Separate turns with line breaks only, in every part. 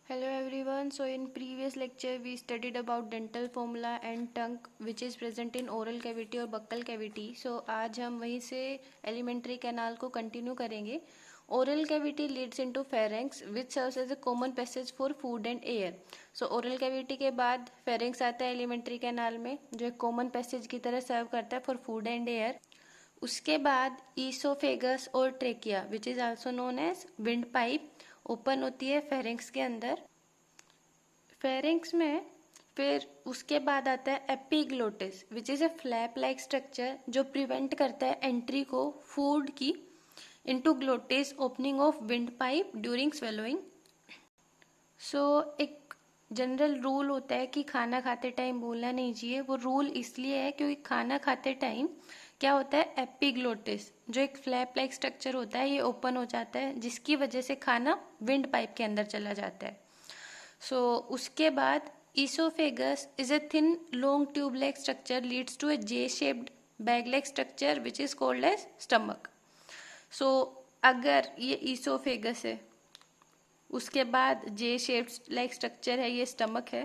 Hello everyone. So in previous lecture we studied about dental formula and tongue which is present in oral cavity और buccal cavity. So आज हम वहीं से elementary canal को continue करेंगे. Oral cavity leads into pharynx which serves as a common passage for food and air. So oral cavity के बाद pharynx आता है elementary canal में जो एक common passage की तरह serve करता है for food and air. उसके बाद ईसोफेगस और trachea which is also known as windpipe open होती है फेरिंक्स के अंदर. फेरिंक्स में फिर उसके बाद आता है epiglottis which is a flap like structure जो प्रिवेंट करता है एंट्री को फूड की into glottis opening of wind pipe during swallowing. So एक जनरल रूल होता है कि खाना खाते टाइम बोलना नहीं चाहिए. वो रूल इसलिए है क्योंकि खाना खाते टाइम क्या होता है एपिग्लोटिस जो एक फ्लैप लाइक स्ट्रक्चर होता है ये ओपन हो जाता है जिसकी वजह से खाना विंड पाइप के अंदर चला जाता है. सो उसके बाद oesophagus is a thin long tube like structure leads to a J shaped bag like structure which is called as stomach. So अगर ये ईसोफेगस है उसके बाद जे शेप्ड लाइक स्ट्रक्चर है ये स्टमक है.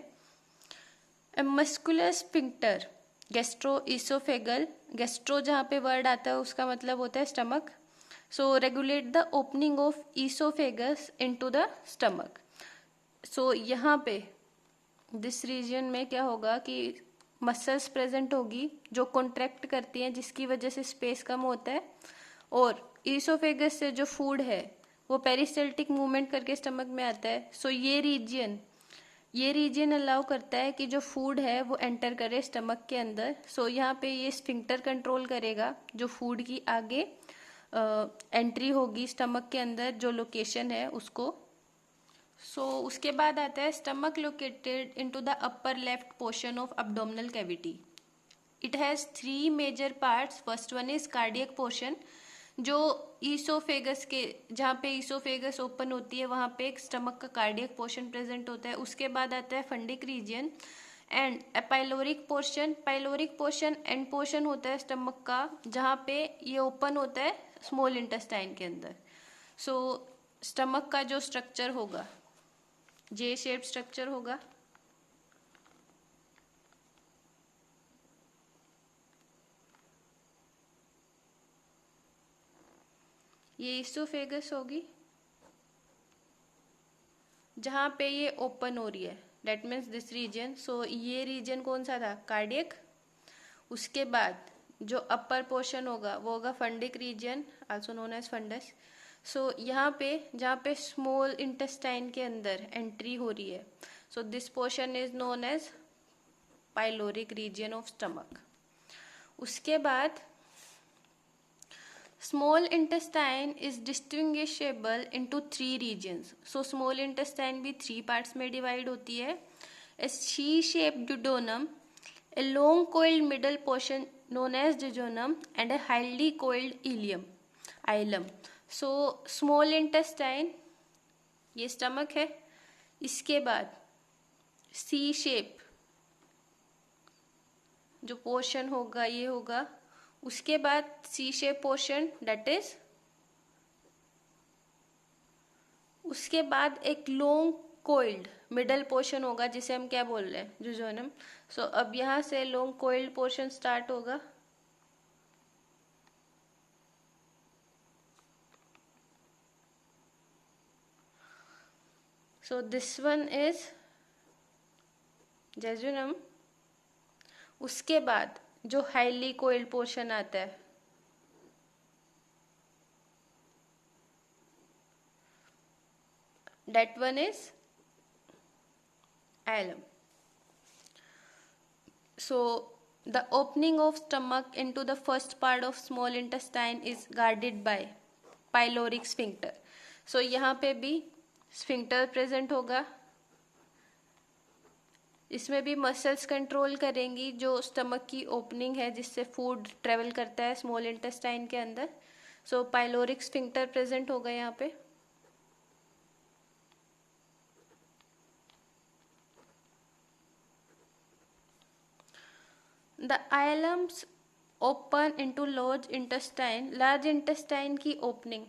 A muscular sphincter gastro oesophageal gastro जहाँ पे वर्ड आता है उसका मतलब होता है stomach. So regulate the opening of oesophagus into the stomach. So यहाँ पे दिस रीजन में क्या होगा कि मसल्स प्रेजेंट होगी जो कॉन्ट्रैक्ट करती हैं जिसकी वजह से स्पेस कम होता है और ईसोफेगस से जो फूड है वो पेरिस्टल्टिक मूवमेंट करके स्टमक में आता है. सो ये रीजन अलाउ करता है कि जो फूड है वो एंटर करे स्टमक के अंदर. सो यहाँ पे ये स्फिंक्टर कंट्रोल करेगा जो फूड की आगे एंट्री होगी स्टमक के अंदर जो लोकेशन है उसको. सो उसके बाद आता है stomach located into the upper left portion of abdominal cavity. It has 3 major parts. First one is cardiac portion जो ईसोफेगस के जहाँ पे ईसोफेगस ओपन होती है वहाँ पे एक स्टमक का कार्डियक पोर्शन प्रेजेंट होता है. उसके बाद आता है fundic region and pyloric portion. Pyloric portion end portion होता है स्टमक का जहाँ पे ये ओपन होता है स्मॉल इंटेस्टाइन के अंदर. सो स्टमक का जो स्ट्रक्चर होगा जे शेप स्ट्रक्चर होगा. ये ईसोफेगस होगी जहाँ पे ये ओपन हो रही है डेट मीन्स दिस रीजन. सो ये रीजन कौन सा था कार्डियक. उसके बाद जो अपर पोर्शन होगा वो होगा fundic region also known as fundus. So यहाँ पे जहाँ पे स्मॉल इंटेस्टाइन के अंदर एंट्री हो रही है so this portion is known as pyloric region of stomach. उसके बाद small intestine is distinguishable into 3 regions. So small intestine भी 3 पार्ट्स में डिवाइड होती है. A C shape duodenum, a long coiled middle portion known as jejunum and a highly coiled ileum. So small intestine ये stomach है. इसके बाद सी shape जो portion होगा ये होगा. उसके बाद सी शेप पोर्शन डेट इज उसके बाद एक लॉन्ग कोइल्ड मिडल पोर्शन होगा जिसे हम क्या बोल रहे हैं जुजोनम. सो अब यहाँ से लॉन्ग कोइल्ड पोर्शन स्टार्ट होगा. So this one is jejunum. उसके बाद जो हाईली कोइल्ड पोर्शन आता है that one is ileum. So the opening of stomach into the first part of small intestine is guarded by pyloric sphincter. So यहाँ पे भी sphincter present होगा. इसमें भी मसल्स कंट्रोल करेंगी जो स्टमक की ओपनिंग है जिससे फूड ट्रेवल करता है स्मॉल इंटेस्टाइन के अंदर. सो पाइलोरिक स्फिंक्टर प्रेजेंट होगा यहाँ पे. The ileums open into large intestine. Large intestine की ओपनिंग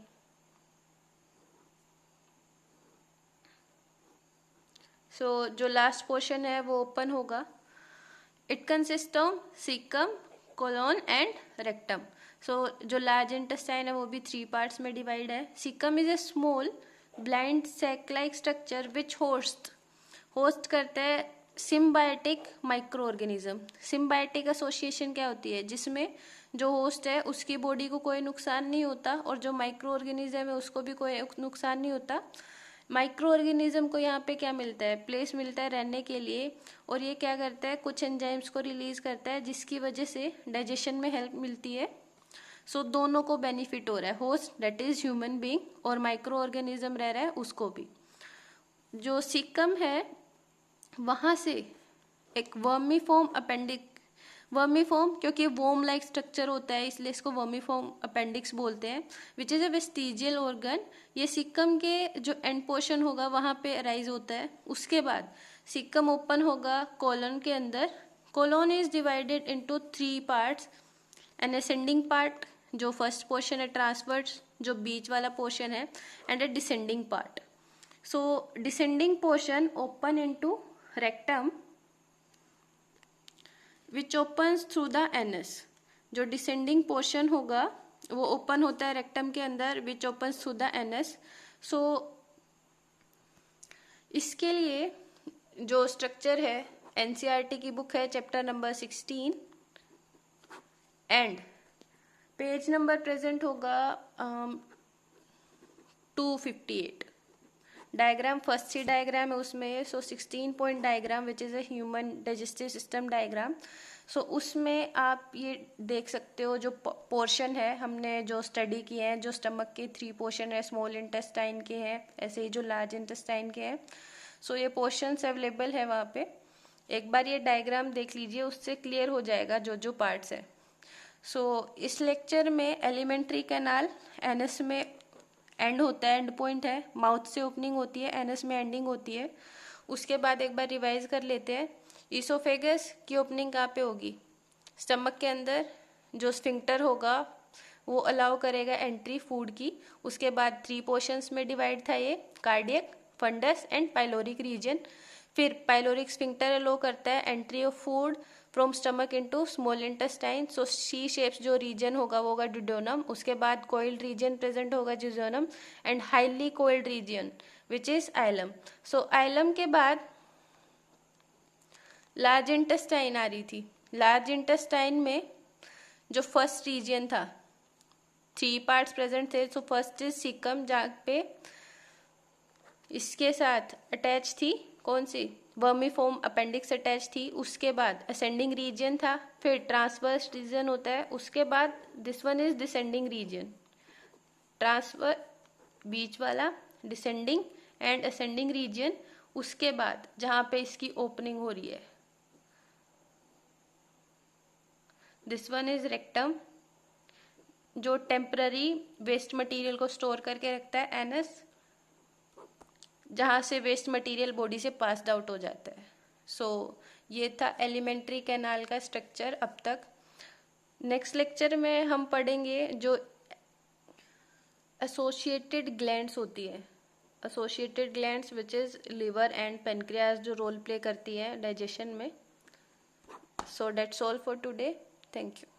सो जो लास्ट पोर्शन है वो ओपन होगा. It consist of caecum, colon and rectum. So जो लार्ज इंटेस्टाइन है वो भी 3 पार्ट्स में डिवाइड है. Caecum is a small blind sac like structure which host करता है symbiotic microorganism. Symbiotic association क्या होती है? जिसमें जो होस्ट है उसकी बॉडी को कोई नुकसान नहीं होता और जो माइक्रो ऑर्गेनिज्म है उसको भी कोई नुकसान नहीं होता. माइक्रो ऑर्गेनिज्म को यहाँ पे क्या मिलता है? प्लेस मिलता है रहने के लिए. और ये क्या करता है? कुछ एंजाइम्स को रिलीज करता है जिसकी वजह से डाइजेशन में हेल्प मिलती है. सो दोनों को बेनिफिट हो रहा है, host that is human being और माइक्रो ऑर्गेनिज्म रह रहा है उसको भी. जो सीकम है वहां से एक वर्मीफॉर्म वर्मीफॉर्म, क्योंकि वोम लाइक स्ट्रक्चर होता है इसलिए इसको वर्मीफॉर्म अपेंडिक्स बोलते हैं, विच इज अ वेस्टिजियल ऑर्गन. ये सिक्कम के जो एंड पोर्शन होगा वहां पे अराइज होता है. उसके बाद सिक्कम ओपन होगा कोलन के अंदर. Colon is divided into 3 parts. An ascending part जो फर्स्ट पोर्शन है, ट्रांसवर्स जो बीच वाला पोर्शन है, and a descending part. So descending portion open into rectum which opens through the anus. जो डिसेंडिंग पोर्शन होगा वो ओपन होता है रेक्टम के अंदर, which opens through the anus. So इसके लिए जो स्ट्रक्चर है, एनसीईआरटी की बुक है chapter number 16 and page number present होगा 258. डायग्राम फर्स्ट सी डायग्राम है उसमें. So 16 point diagram which is a human digestive system diagram. So उसमें आप ये देख सकते हो जो पोर्शन है हमने जो स्टडी किए हैं, जो स्टमक के 3 पोर्शन है, स्मॉल इंटेस्टाइन के हैं, ऐसे ही जो लार्ज इंटेस्टाइन के हैं. सो ये पोर्शंस अवेलेबल है वहाँ पे. एक बार ये डायग्राम देख लीजिए, उससे क्लियर हो जाएगा जो जो पार्ट्स है. सो इस लेक्चर में एलिमेंट्री कैनाल एनस में एंड होता है, एंड पॉइंट है, माउथ से ओपनिंग होती है, एनस में एंडिंग होती है. उसके बाद एक बार रिवाइज कर लेते हैं. ईसोफेगस की ओपनिंग कहाँ पे होगी? स्टमक के अंदर. जो स्फिंक्टर होगा वो अलाउ करेगा एंट्री फूड की. उसके बाद 3 पोर्शंस में डिवाइड था ये, cardiac, fundus and pyloric region. फिर पाइलोरिक स्फिंक्टर अलाउ करता है entry of food from stomach into small intestine. So C shapes जो रीजन होगा वो होगा ड्यूडेनम. उसके बाद कोइल्ड रीजन प्रेजेंट होगा jejunum and highly coiled region which is ileum. So ileum के बाद लार्ज इंटेस्टाइन आ रही थी. लार्ज इंटेस्टाइन में जो फर्स्ट रीजन था, 3 पार्ट्स प्रेजेंट थे. सो फर्स्ट इज सीकम, जहाँ पे इसके साथ अटैच थी कौन सी? वर्मीफॉर्म अपेंडिक्स अटैच थी. उसके बाद असेंडिंग रीजन था, फिर ट्रांसवर्स रीजन होता है. उसके बाद this one is descending region. Transfer बीच वाला, डिसेंडिंग एंड असेंडिंग रीजन. उसके बाद जहां पे इसकी ओपनिंग हो रही है, दिस वन इज रेक्टम जो टेम्पररी वेस्ट मटेरियल को स्टोर करके रखता है. एनस जहाँ से वेस्ट मटेरियल बॉडी से पास्ड आउट हो जाता है. सो ये था एलिमेंट्री कैनाल का स्ट्रक्चर अब तक. नेक्स्ट लेक्चर में हम पढ़ेंगे जो एसोसिएटेड ग्लैंड्स होती है. Associated glands which is liver and pancreas जो रोल प्ले करती है डाइजेशन में. So that's all for today. Thank you.